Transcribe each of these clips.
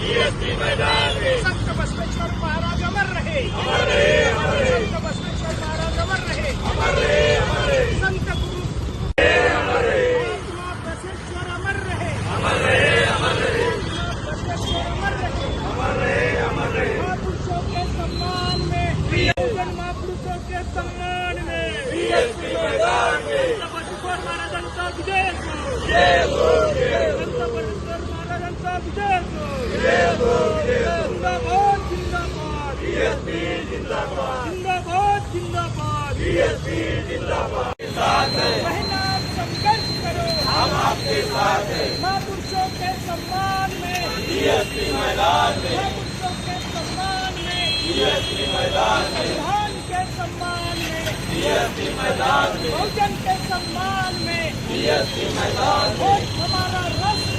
BSP मैदान में संत बसवेश्वर महाराज अमर रहे, अमर रहे, अमर रहे, संत बसवेश्वर महाराज अमर रहे, अमर रहे, अमर रहे, संत गुरु अमर रहे, महात्मा बसवेश्वर अमर रहे, अमर रहे, अमर रहे, बसवेश्वर अमर रहे, अमर रहे, अमर रहे, महापुरुषों के सम्मान में, महापुरुषों के सम्मान में बीएसपी मैदान में संत बसवेश्वर महाराजांचा विजय असो, जय हो, जय हो, संत बसवेश्वर महाराजांचा विजय असो, जय हो, जय हो, जिंदाबाद जिंदाबाद बीएसपी जिंदाबाद, जिंदाबाद जिंदाबाद बीएसपी जिंदाबाद के साथ है, मेहनत संघर्ष करो, हम आपके साथ हैं, महापुरुषों के सम्मान में, बीएसपी मैदान में, महापुरुषों के सम्मान में, बीएसपी मैदान में, संविधान के सम्मान में, बीएसपी मैदान में, बहुजन के सम्मान में, बीएसपी मैदान में, वोट हमारा राष्ट्र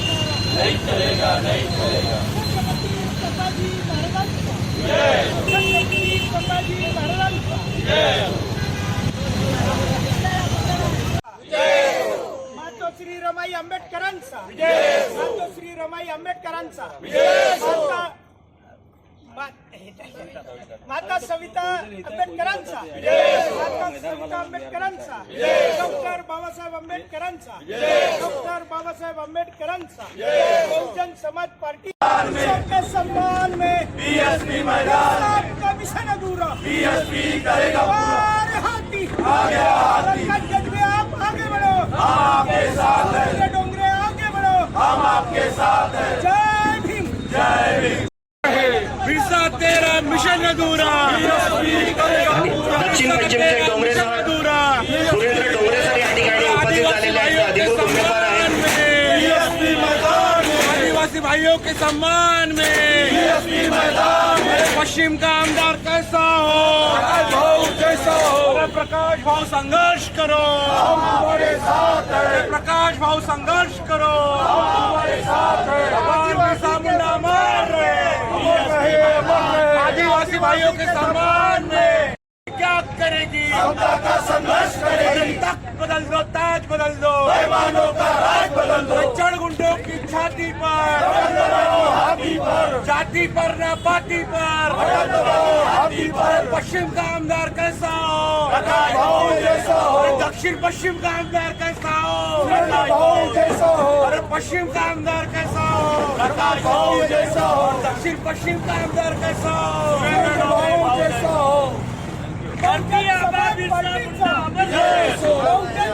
नहीं चलेगा, नहीं चलेगा, छत्रपती संभाजी महाराजांचा, जय हो, छत्रपती संभाजी महाराजांचा, जय हो, जय हो, मातोश्री रमाई आंबेडकरांचा, जय हो, मातोश्री रमाई आंबेडकरांचा, जय हो, माता सविता आंबेडकरांचा, माता सविता आंबेडकरांचा, डॉक्टर बाबासाहेब आंबेडकरांचा, डॉक्टर बाबासाहेब आंबेडकरांचा, बहुजन समाज पार्टी के सम्मान में बीएसपी मैदान में, आपका मिशन अधूरा, बीएसपी करेगा पूरा, और हाथी आगे हाथी, प्रकाश जज्बे आप आगे बढ़ो, हम आपके साथ हैं, डोंगरे डोंगरे आगे बढ़ो, हम आपके साथ हैं, जय भीम। जय भीम, बिरसा तेरा मिशन अधूरा, बीएसपी करेगा पूरा, दक्षिण पश्चिमचे डोंगरे सर अधूरा सुरेंद्र डोंगरे सर या ठिकाणी उपस्थित झालेले आहेत. अधिकृत उमेदवार आहेत. बीएसपी मैदान में, आदिवासी भाइयों के सम्मान में बीएसपी मैदान में, पश्चिम का आमदार कैसा हो, भाऊ जैसा हो, अरे प्रकाश भाव संघर्ष करो, हम हमारे साथ हैं, प्रकाश भाव संघर्ष करो, हमारे साथ हैं, भगवान बिरसा मुंडा मार रहे, आदिवासी भाइयों के सम्मान में क्या करेगी, समता का संघर्ष करेगी, तख्त बदल दो, ताज बदल दो, बेईमानों का राज बदल दो, चढ़ गुंडों की छाती पर, हाथी पर, जाति पर न पार्टी पर, हाथी पर, पश्चिम का आमदार कैसा हो, भाऊ जैसा हो, दक्षिण पश्चिम का आमदार कैसा हो, भाऊ जैसा हो, अरे पश्चिम का आमदार कैसा हो, भाऊ जैसा हो, दक्षिण पश्चिम का आमदार कैसा हो, भाऊ जैसा हो, भारतीय आबादी जय सो, जय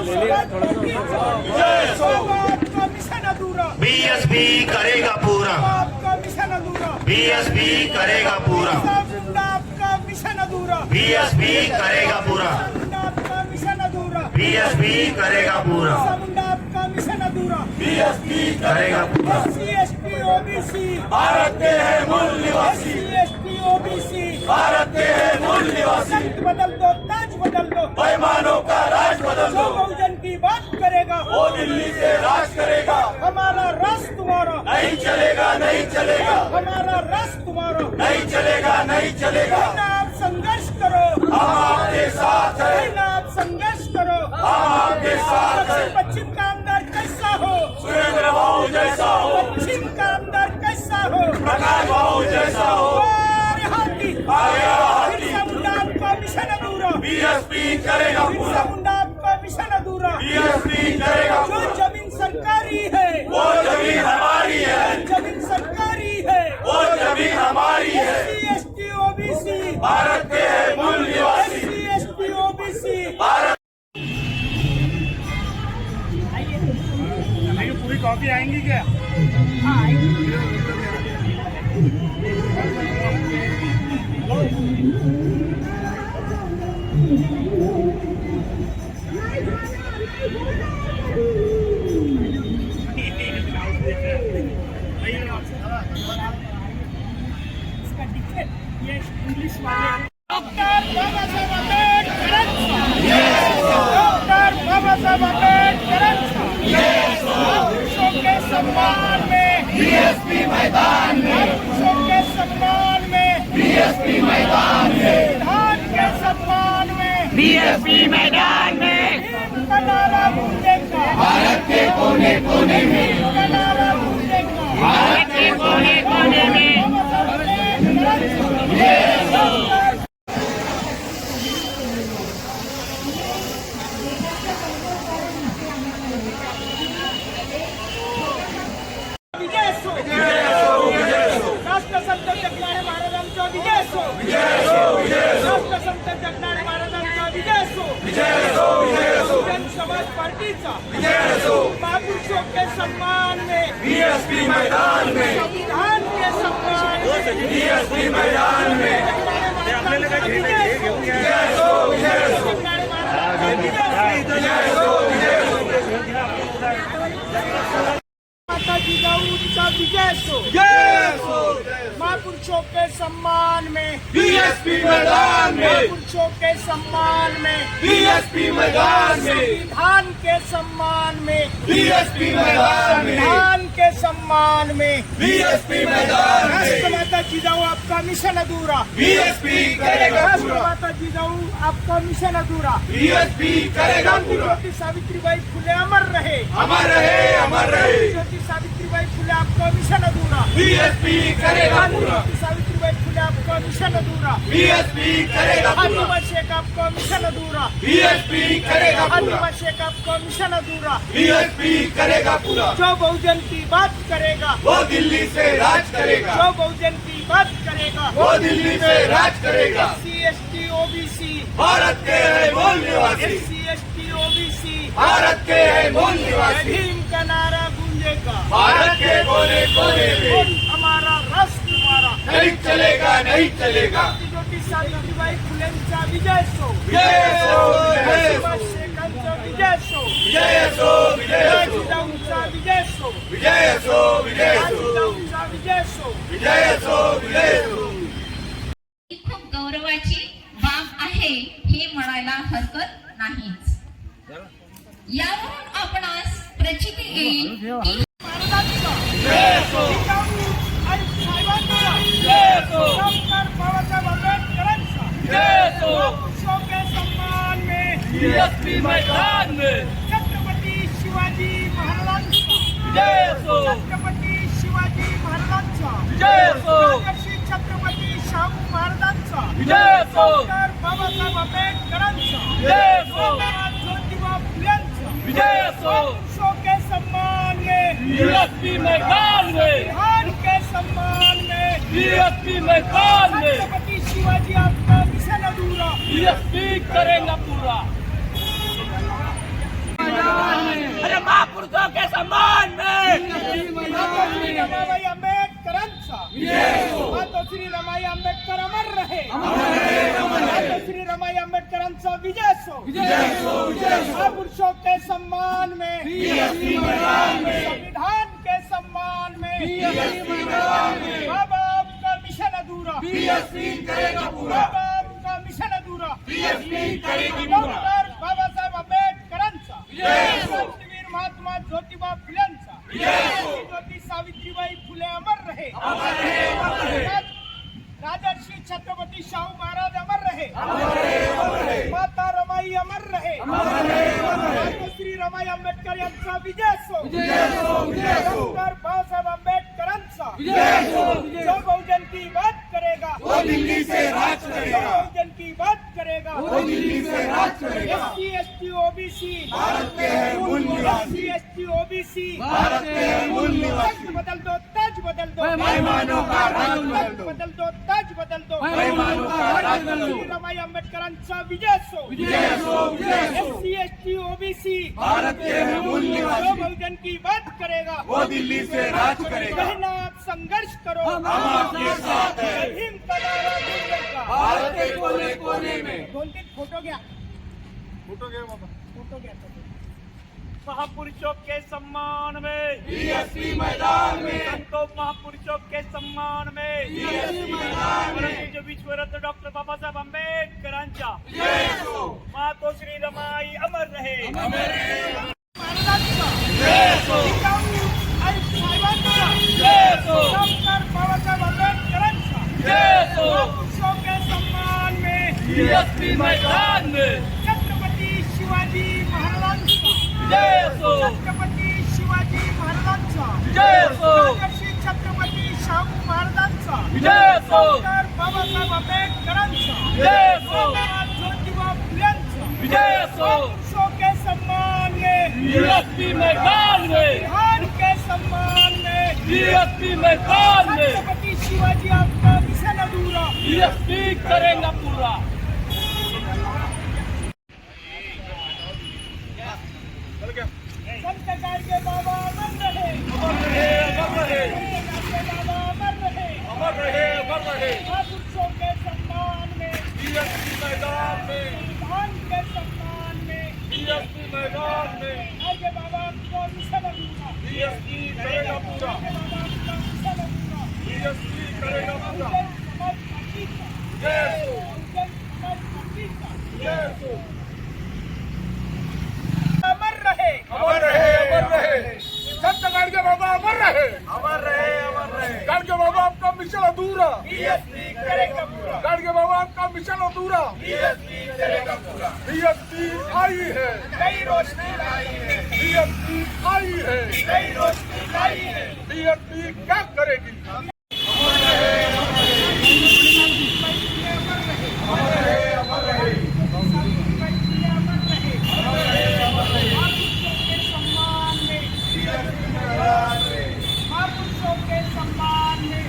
सो, आपका मिशन अधूरा, बीएसपी करेगा पूरा, आपका मिशन अधूरा, बीएसपी करेगा पूरा, मुंडा आपका मिशन अधूरा, बीएसपी करेगा पूरा, मुंडा आपका मिशन अधूरा, बीएसपी करेगा पूरा, मुंडा आपका मिशन अधूरा, बीएसपी करेगा पूरा, SC OBC, भारत के है मूल निवासी, SC OBC, भारत के है मूल निवासी, तख्त बदल दो, ताज बदल दो, बेईमानों का राज बदल जो दो, बहुजन की बात करेगा, वो दिल्ली से राज करेगा, हमारा राष्ट्र तुम्हारा, नहीं चलेगा, नहीं चलेगा, हमारा राष्ट्र तुम्हारा, नहीं चलेगा, नहीं चलेगा, आप संघर्ष करो, हम आपके साथ हैं, आप संघर्ष करो, हम आपके साथ हैं, दक्षिण पश्चिम का आमदार कैसा हो, सुरेंद्र भाऊ जैसा हो, पश्चिम का आमदार कैसा हो, प्रकाश भाऊ जैसा हो, और हाथी, आगे हाथी, बिरसा मुंडा आपका मिशन अधूरा, बीएसपी करेगा बिरसा पूरा, मुंडा आपका मिशन अधूरा, बीएसपी करेगा जो पूरा, जमीन सरकारी है, वो जमीन हमारी है, जमीन सरकारी है, वो जमीन हमारी है, SC OBC, भारत के है मूल निवासी, SC OBC, भारत पूरी कॉपी आएंगी क्या? ये इंग्लिश वाले डॉक्टर बाबासाहेब आंबेडकरांचा, डॉक्टर बाबासाहेब आंबेडकरांचा, महापुरुषों के सम्मान में बीएसपी मैदान में, महापुरुषों के सम्मान में बीएसपी मैदान में, संविधान के सम्मान में बीएसपी मैदान में का नारा गूंजेगा, भारत के कोने कोने में, का नारा गूंजेगा, भारत के कोने कोने में सम्मान में, बीएसपी मैदान में, संविधान के सम्मान में, बीएसपी मैदान में। माता जिजाऊचा विजय सो, महापुरुषों के सम्मान में, बीएसपी मैदान में, महापुरुषों के सम्मान में, बीएसपी मैदान में, संविधान के सम्मान में, बीएसपी मैदान में, संविधान के सम्मान में, बीएसपी मैदान में, राष्ट्रमाता जिजाऊ आपका मिशन अधूरा, बीएसपी करेगा पूरा, राष्ट्रमाता जिजाऊ आपका मिशन अधूरा, बीएसपी करेगा पूरा। ज्योति सावित्रीबाई फुले अमर रहे, अमर रहे, अमर रहे, ज्योति सावित्रीबाई फुले आपका मिशन अधूरा, बीएसपी करेगा पूरा, ज्योति सावित्रीबाई फुले आपका मिशन अधूरा, बीएसपी करेगा पूरा, आदिवासी शेख आपका मिशन अधूरा, बीएसपी करेगा पूरा, आदिवासी शेख आपका मिशन अधूरा, बीएसपी करेगा पूरा। जो बहुजन की बात करेगा, वो दिल्ली से राज करेगा, जो बहुजन की बात करेगा, वो दिल्ली से राज करेगा। SC/ST OBC, भारत के है मूल निवासी, SC/ST OBC, भारत के है मूल निवासी, भीम का नारा गूंजेगा, भारत के कोने कोने में हमारा राष्ट्र हमारा, नहीं चलेगा, नहीं चलेगा। ज्योति सावित्रीबाई फुलेंचा विजय सो, विजय असो, विजय असो, आदिवासी शेखांचा विजय सो, विजय असो, विजय असो, जिजाऊचा विजय सो, विजय असो, विजय असो, जिजाऊचा विजय सो, विजय असो, विजय असो। ही खूप गौरवाची बाब आहे हे म्हणायला हरकत नाहीच. यावरून आपणास प्रचिती येईल की महाराजांचा जिजाऊ आणि साहेबांचा डॉक्टर बाबासाहेब आंबेडकरांचा महापुरुषों के सम्मान में, बीएसपी मैदान में छत्रपती शिवाजी महाराजांचा, छत्रपती शिवाजी महाराजांचा, राजर्षी छत्रपती शाहू महाराजांचा, डॉक्टर बाबासाहेब आंबेडकरांचा, महात्मा ज्योतिबा फुलेंचा, महापुरुषों के सम्मान में, बीएसपी मैदान में, बिहार के सम्मान में, बीएसपी मैदान में, छत्रपति शिवाजी आपका मिशन अधूरा, बीएसपी करेगा पूरा। अरे महापुरुषों के सम्मान में मातोश्री रमाबाई आंबेडकरांचा, मातोश्री रमाई आंबेडकर अमर रहे, मातोश्री रमाई आंबेडकरांचा विजय सो, महापुरुषों के सम्मान में, संविधान के सम्मान में, बाबा आपका मिशन अधूरा, बाबा आपका मिशन अधूरा, डॉक्टर बाबासाहेब आंबेडकरांचा, क्रांतीवीर महात्मा ज्योतिबा फुलेंचा, ज्योती सावित्रीबाई फुले अमर रहे, राजर्षी छत्रपती शाहू महाराज अमर रहे, माता रमाई अमर रहे, मातोश्री रमाई आंबेडकर यांचा विजय सो, डॉक्टर बाबासाहेब आंबेडकरांचा, जो बहुजन की बात करेगा, वो दिल्ली से राज जो करेगा, बहुजन की बात करेगा, वो दिल्ली से राज करेगा। SC/ST OBC, भारत के है मूल निवासी, SC/ST OBC, भारत के है मूल निवासी, ताज बदल दो, ताज बदल दो, बेईमानों का राज बदल दो, बदल दो, ताज बदल दो, बेईमानों का राज बदल दो। रमाई आंबेडकरांचा विजय सो, विजय असो, विजय असो, SC/ST OBC, भारत के है मूल जो निवासी, बहुजन की बात करेगा, वो दिल्ली से राज करेगा। कहना आप संघर्ष करो, हम आपके साथ हैं। भीम का नारा गूंजेगा। भारत के कोने कोने में 2-3 फोटो घ्या, फोटो घ्या. महापुरुषों के सम्मान में, बीएसपी मैदान में, संतों महापुरुषों के सम्मान में, बीएसपी मैदान में, परंतु जो विश्वरत्न डॉक्टर बाबासाहेब आंबेडकरांच्या जय हो, मातोश्री रमाई अमर रहे, महाराजांचा, जिजाऊ आणि साहेबांचा, डॉक्टर बाबासाहेब आंबेडकरांचा, महापुरुषों के सम्मान में, बीएसपी मैदान में, छत्रपती शिवाजी महाराजांचा, छत्रपती शिवाजी महाराजांचा, राजर्षी छत्रपती शाहू महाराजांचा, डॉक्टर बाबासाहेब आंबेडकरांचा, महात्मा ज्योतिबा फुलेंचा, महापुरुषों के सम्मान में, बीएसपी मैदान में, बिहार के सम्मान में, बीएसपी मैदान में, छत्रपति शिवाजी आपका मिशन अधूरा, बीएसपी करेगा पूरा। संत गाडगे बाबा अमर रहे, मैदान में आगे बाबा को मिशन दूंगा, बीएसपी करेगा पूरा, बाबा को मिशन दूंगा, बीएसपी करेगा पूरा। समाज पार्टी का, जय हो, समाज पार्टी का जय हो। अमर रहे, अमर रहे, अमर रहे। संत गाडगे बाबा अमर रहे, अमर रहे, अमर रहे। गाडगे बाबा आपका मिशन अधूरा, बीएसपी करेगा पूरा, गाडगे बाबा आपका मिशन अधूरा। बीएसपी करेगा पूरा। बीएसपी आई है, नई रोशनी लाई है, बीएसपी आई है, नई रोशनी लाई है। बीएसपी क्या करेगी? महापुरुषों के सम्मान में,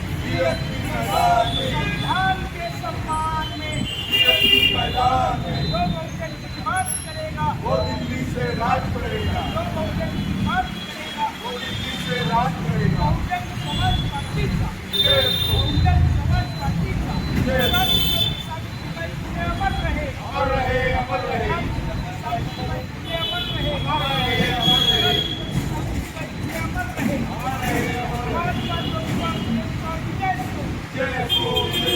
संविधान के सम्मान में, जो बहुजन की बात करेगा, वो दिल्ली से राज करेगा, जो बहुजन की बात करेगा, वो दिल्ली से राज करेगा। बहुजन समाज पार्टी का, बहुजन समाज पार्टी का सावित्रीबाई फुले अमर रहे, अमर रहे, अमर रहे, सावित्रीबाई फुले अमर रहे, अमर रहे, अमर रहे। सावित्रीबाई फुले अमर रहे, महात्मा ज्योतिबा फुले का विजय हो, जय हो,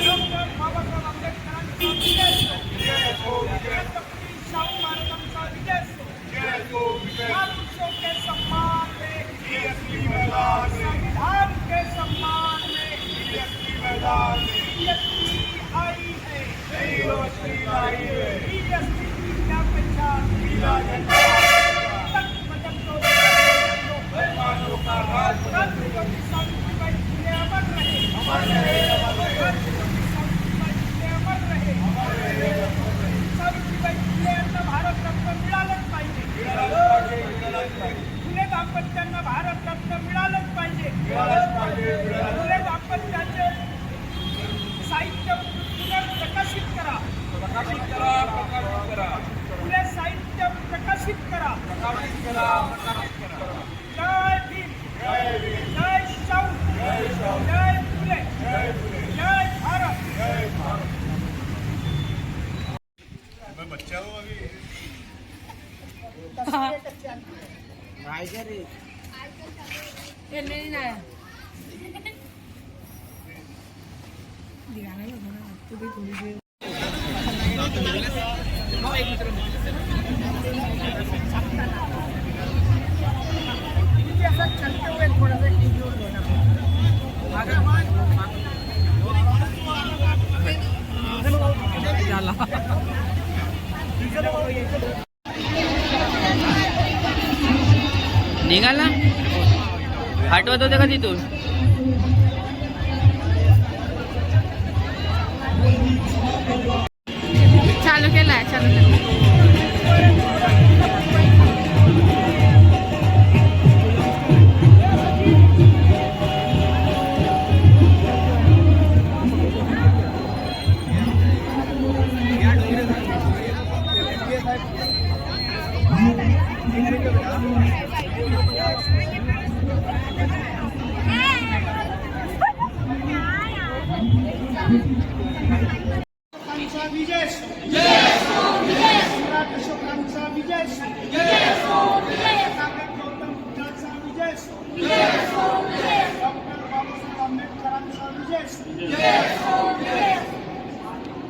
डॉक्टर बाबासाहेब आंबेडकरांचा विजय हो, जय हो, जय छत्रपती शाहू महाराजांचा विजय हो, जय हो, जय महापुरुषों के सम्मान में, बीएसपी मैदान में, संविधान के सम्मान में, बीएसपी मैदान में बीएसपी आई है, नई रोशनी लाई है। बीएसपी की क्या पहचान, नीला झंडा तक बदल दो, मेहमानों का राज क्रांति ज्योति सावित्रीबाई फुले अमर रहे, अमर रहे, अमर रहे। क्रांति ज्योति सावित्रीबाई फुले अमर रहे, सावित्रीबाई फुले यांना भारतरत्न मिळालंच पाहिजे, फुले दाम्पत्यांना भारतरत्न मिळालंच पाहिजे, फुले दाम्पत्याचे साहित्य पुनर्प्रकाशित करा, प्रकाशित करा, प्रकाशित करा, फुले साहित्य प्रकाशित करा, प्रकाशित करा, प्रकाशित करा। जय भीम, जय भीम, जय शाहू, जय शाहू, जय फुले, जय फुले, जय भारत। जय भारत। मैं बच्चा हूँ अभी। चलते हुए थोड़ा सा इंक्लूड निघाला हटवत होते का तिथून चालू केलाय चालू केला विजय सम्राट अशोकांचा विजय गौतम बुद्धांचा विजय डॉक्टर बाबासाहेब आंबेडकरांचा विजय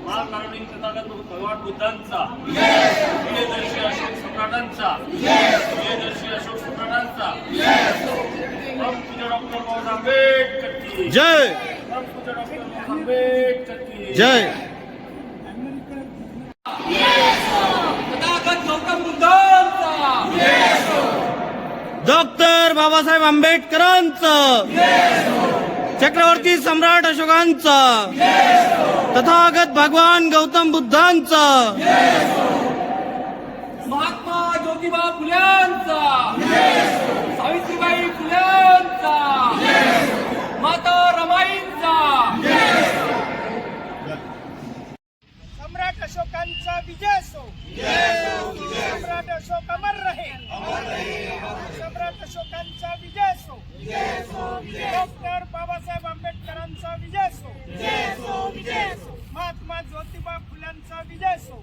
महाकारुणिक तथागत भगवान बुद्धांचा प्रियदर्शी अशोक सम्राटांचा प्रियदर्शी अशोक सम्राटांचा हम पूज्य डॉक्टर बाबासाहेब आंबेडकर की जय, हम पूज्य डॉक्टर बाबासाहेब आंबेडकर की जय। तथागत गौतम बुद्धांचा डॉक्टर बाबासाहेब आंबेडकरांचं चक्रवर्ती सम्राट अशोकांचं तथागत भगवान गौतम बुद्धांचं महात्मा ज्योतिबा फुल्यांचा सावित्रीबाई फुल्यांचा माता रमाईंचा सम्राट अशोकांचा विजय असो, सम्राट अशोक अमर रहे, सम्राट अशोकांचा विजय असो, डॉक्टर बाबासाहेब आंबेडकरांचा विजय असो, महात्मा ज्योतिबा फुल्यांचा विजय असो,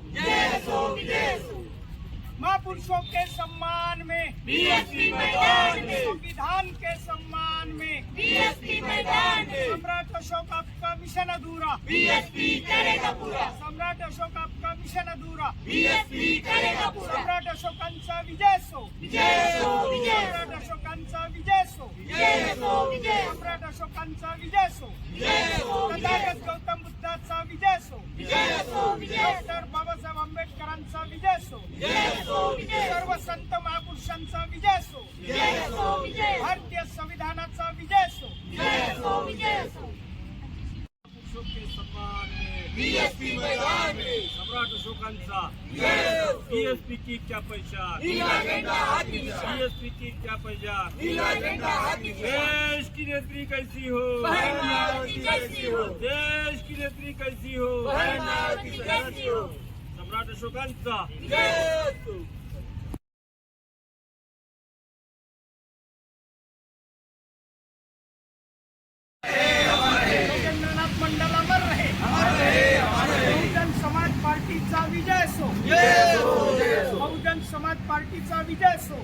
महापुरुषों के सम्मान में, बीएसपी मैदान में, संविधान के सम्मान में, बीएसपी मैदान में, सम्राट अशोक आपका मिशन अधूरा, बीएसपी करेगा पूरा, सम्राट अशोक आपका मिशन अधूरा, बीएसपी करेगा पूरा, सम्राट अशोकांचा विजय सो, विजय सो, विजय सो, सम्राट अशोकांचा विजय सो, विजय सो, विजय सो, सम्राट अशोकांचा विजय सो, विजय सो, तथागत गौतम बुद्धाचा विजय सो, विजय सो, विजय डॉक्टर बाबासाहेब आंबेडकरांचा विजय सो, सो, विजय सर्व संत महापुरुषांचा विजय सो, सो, विजय भारतीय संविधानाचा विजय सो, सो, विजय सो, अशोक के सम्मान में बीएसपी मैदान में, सम्राट अशोकांचा जय बीएसपी की क्या पहचान, नीला झंडा हाथी निशान, बीएसपी की क्या पहचान, नीला झंडा हाथी निशान, देश की नेत्री कैसी हो, मायावती कैसी हो, देश की नेत्री कैसी हो, मायावती कैसी हो, सम्राट अशोकांचा जय हो. योगेंद्रनाथ मंडल अमर रहे, बहुजन समाज पार्टीचा विजय सो, बहुजन समाज पार्टीचा विजय सो,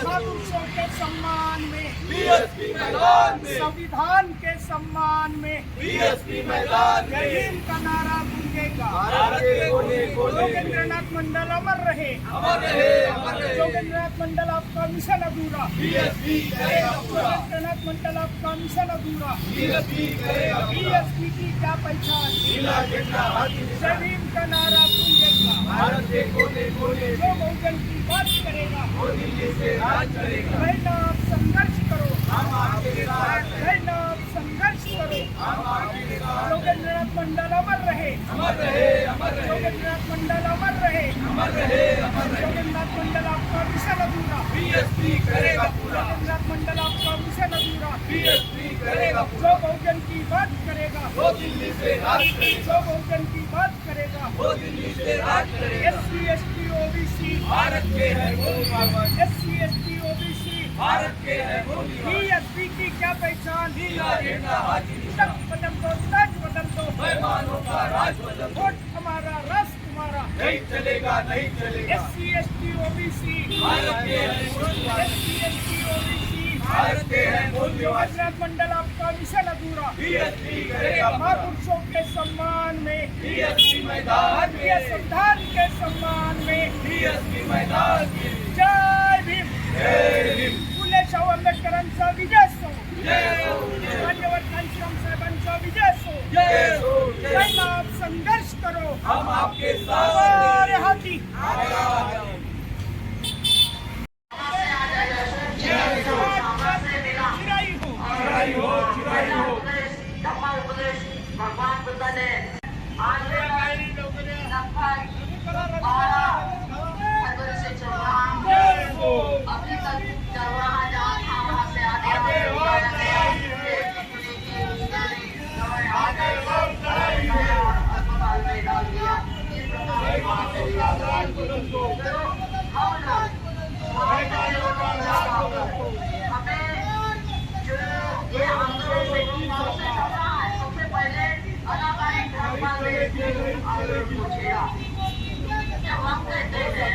महापुरुषों के सम्मान में, बीएसपी मैदान में, संविधान के सम्मान में, बीएसपी मैदान जय में, हिंद का नारा गूंजेगा, भारत के कोने कोने में, योगेंद्रनाथ मंडल अमर रहे, अमर रहे, अमर रहे, योगेंद्रनाथ मंडल आपका मिशन अधूरा, बीएसपी करेगा पूरा, योगेंद्रनाथ मंडल आपका मिशन अधूरा, बीएसपी करेगा पूरा, बीएसपी की क्या पहचान, नीला झंडा हाथी निशान, जय हिंद का नारा गूंजेगा, भारत के कोने कोने में, जो बहुजन की बात करेगा, वो दिल्ली से राज करेगा, बहना आप संघर्ष करो, हम आपके साथ हैं, बहना आप संघर्ष करो, हम आपके साथ हैं, योगेंद्रनाथ मंडल अमर रहे, अमर रहे, अमर रहे, योगेंद्रनाथ मंडल अमर रहे, अमर रहे, अमर रहे, योगेंद्रनाथ मंडल आपका मिशन अधूरा, बीएसपी करेगा पूरा, योगेंद्रनाथ मंडल आपका मिशन अधूरा, बीएसपी करेगा जो पूरा, बहुजन की बात करेगा, वो दिल्ली से राज करेगा, जो बहुजन की बात करेगा, वो दिल्ली से राज करेगा, एससी एसटी ओबीसी, भारत के है मूल बाबा, एससी एसटी ओबीसी, भारत के है मूल बाबा, बीएसपी की क्या पहचान, नीला झंडा हाथी निशान, तक बदल दो, तक बदल दो, मेहमानों का राज बदल दो, वोट हमारा, राष्ट्र तुम्हारा, नहीं चलेगा, नहीं चलेगा, एससी एसटी ओबीसी, भारत के है मूल बाबा, एससी एसटी ओबीसी, भारत के है मूल निवासी, योगेंद्रनाथ मंडल आपका मिशन अधूरा, बीएसपी करेगा पूरा, महापुरुषों के सम्मान में, बीएसपी मैदान भारतीय में, संविधान के सम्मान में, बीएसपी मैदान में, जय भीम, जय हिंद, फुले शाहू आंबेडकरांचा विजय सो, जय हो, जय हो, मान्यवर कांशीराम साहेबांचा विजय सो, जय हो, जय हो, पहिला आप संघर्ष करो, हम आपके साथ हमारे हाथी, चिराई हो, चिराई हो, चिराई हो, भगवान बुद्ध ने आज जय हो, अभी तक चल रहा जहाँ था वहाँ से आगे अस्पताल में डाल दिया। इस प्रकार हमें जो ये आंदोलन से चल रहा है, सबसे पहले अनाकारी धर्म पूछेगा। जब हम कहते हैं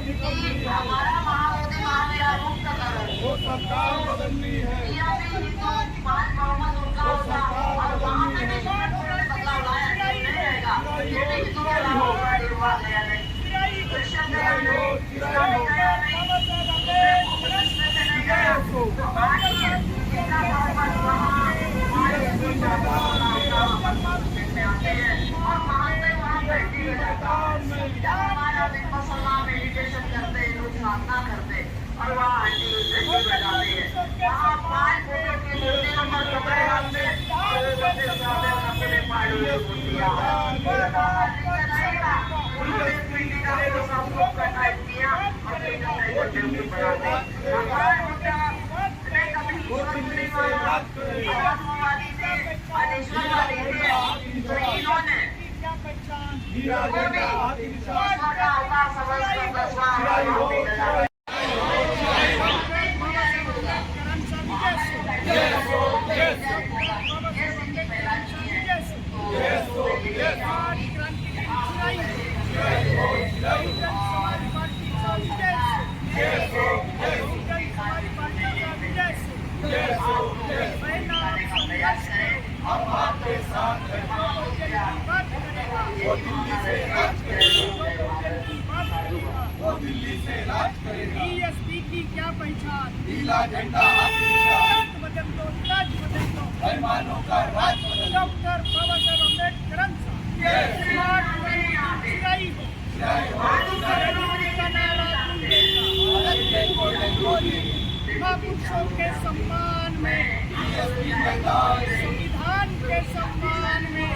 कि हमारा महामोदी महावीरा मुक्त करो, सरकार बदलनी है, या फिर हिंदू 5 बहुमत उनका होता और वहाँ पे भी बदलाव लाया नहीं रहेगा, ये भी हिंदू के लाभ हुआ गया नहीं, क्रिश्चियन गया नहीं, इस्लामिक गया नहीं, इसमें से नहीं गया। तो आज ये इतना बहुमत वहाँ में आते हैं और वहाँ से वहाँ बैठी रहता है। जब हमारा दिन मुसलमान मेडिटेशन करते हैं, लोग साधना करते हैं और वहाँ आंटी बजाते हैं, वहाँ 5 फोटो की मूर्तियों पर कपड़े डालते हैं और बच्चे जाते हैं अपने पाड़ों की मूर्तियाँ। उन्होंने पीढ़ी का सब लोग का टाइप किया और टेम्पल बनाते हैं। भगवान बुद्ध ने कभी आत्मवादी थे, अनिश्वरवादी थे, तो इन्होंने वो भी ईश्वर का अवतार समझकर 10वां अवतार आज क्रांति की चिराई हो, संघर्ष करें, हम आपके साथ हैं। बात करेगा, वो दिल्ली से राज करेगा, की बात करेगा। वो दिल्ली से राज करेगा। बीएसपी की क्या पहचान? नीला झंडा आपकी शान, बदल दो, राज बदल दो। बेईमानों का राज बदल दो। डॉक्टर बाबा साहेब अम्बेडकरांचा चिराई हो. का नारा महापुरुषों के सम्मान में, संविधान के सम्मान में